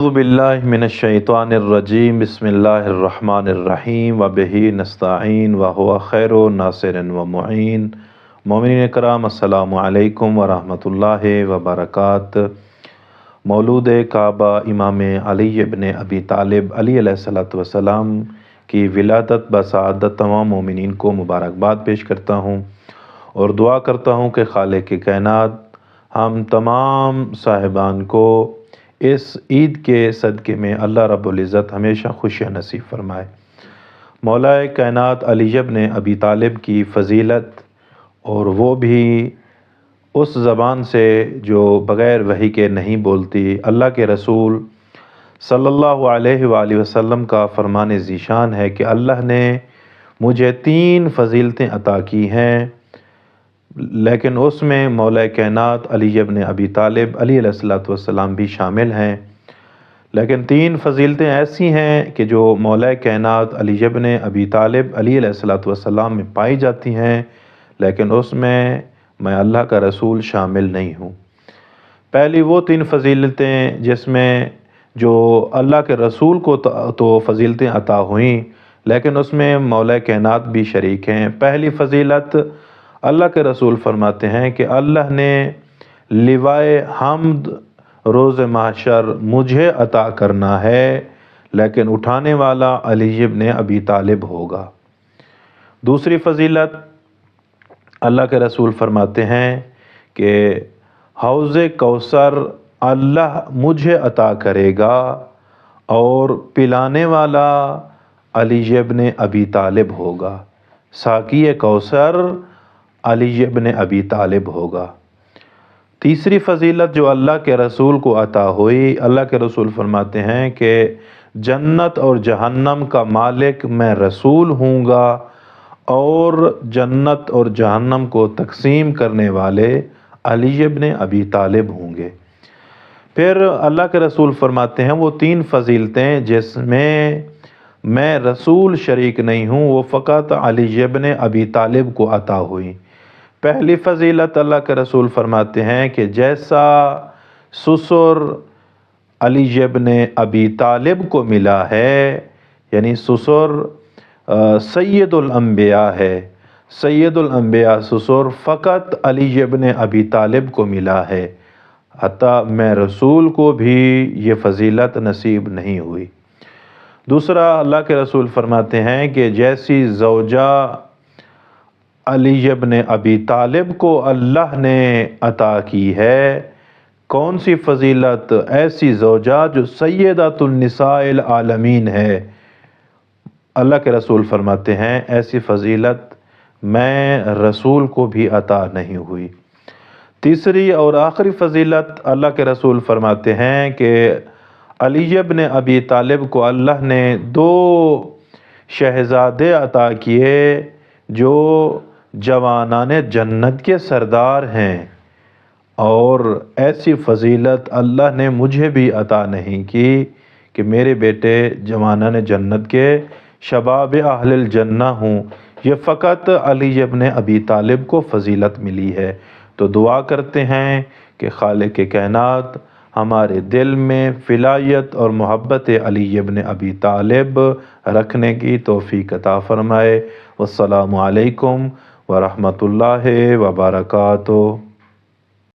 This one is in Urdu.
أعوذ بالله من الشيطان الرجيم بسم الله الرحمن الرحیم وبه نستعین وهو خیر ناصر ومعین۔ مومنین کرام السلام علیکم ورحمۃ اللہ وبرکاتہ۔ مولود کعبہ امام علی ابن ابی طالب علیہ السلام کی ولادت بسعادت تمام مومنین کو مبارکباد پیش کرتا ہوں اور دعا کرتا ہوں کہ خالق کائنات ہم تمام صاحبان کو اس عید کے صدقے میں اللہ رب العزت ہمیشہ خوشیاں نصیب فرمائے۔ مولا کائنات علی ابن ابی طالب کی فضیلت، اور وہ بھی اس زبان سے جو بغیر وحی کے نہیں بولتی، اللہ کے رسول صلی اللہ علیہ وآلہ وسلم کا فرمان ذیشان ہے کہ اللہ نے مجھے 3 فضیلتیں عطا کی ہیں، لیکن اس میں مولا کائنات علی ابن ابی طالب علیہ السلام بھی شامل ہیں۔ لیکن 3 فضیلتیں ایسی ہیں کہ جو مولا کائنات علی ابن ابی طالب علیہ السلام میں پائی جاتی ہیں، لیکن اس میں اللہ کا رسول شامل نہیں ہوں۔ پہلی وہ 3 فضیلتیں جس میں جو اللہ کے رسول کو تو فضیلتیں عطا ہوئیں، لیکن اس میں مولا کائنات بھی شریک ہیں۔ پہلی فضیلت، اللہ کے رسول فرماتے ہیں کہ اللہ نے لوائے حمد روز محشر مجھے عطا کرنا ہے، لیکن اٹھانے والا علی ابن ابی طالب ہوگا۔ دوسری فضیلت، اللہ کے رسول فرماتے ہیں کہ حوض کوثر اللہ مجھے عطا کرے گا اور پلانے والا علی ابن ابی طالب ہوگا۔ ساقی کوثر علی ابن ابی طالب ہوگا۔ تیسری فضیلت جو اللہ کے رسول کو عطا ہوئی، اللہ کے رسول فرماتے ہیں کہ جنت اور جہنم کا مالک میں رسول ہوں گا اور جنت اور جہنم کو تقسیم کرنے والے علی ابن ابی طالب ہوں گے۔ پھر اللہ کے رسول فرماتے ہیں وہ 3 فضیلتیں جس میں رسول شریک نہیں ہوں، وہ فقط علی ابن ابی طالب کو عطا ہوئی۔ پہلی فضیلت، اللہ کے رسول فرماتے ہیں کہ جیسا سسر علی ابن ابی طالب کو ملا ہے، یعنی سسر سید الانبیاء ہے، سید الانبیاء سسر فقط علی ابن ابی طالب کو ملا ہے، حتیٰ میں رسول کو بھی یہ فضیلت نصیب نہیں ہوئی۔ دوسرا، اللہ کے رسول فرماتے ہیں کہ جیسی زوجہ علی ابن ابی طالب کو اللہ نے عطا کی ہے، کون سی فضیلت، ایسی زوجہ جو سیدۃ النساء العالمین ہے، اللہ کے رسول فرماتے ہیں ایسی فضیلت میں رسول کو بھی عطا نہیں ہوئی۔ تیسری اور آخری فضیلت، اللہ کے رسول فرماتے ہیں کہ علی ابن ابی طالب کو اللہ نے 2 شہزادے عطا کیے جو جوانان جنت کے سردار ہیں، اور ایسی فضیلت اللہ نے مجھے بھی عطا نہیں کی کہ میرے بیٹے جوانان جنت کے شباب اہل الجنہ ہوں، یہ فقط علی ابن ابی طالب کو فضیلت ملی ہے۔ تو دعا کرتے ہیں کہ خالق کائنات ہمارے دل میں فلاحیت اور محبت علی ابن ابی طالب رکھنے کی توفیق عطا فرمائے۔ والسلام علیکم ورحمۃ اللہ وبرکاتہ۔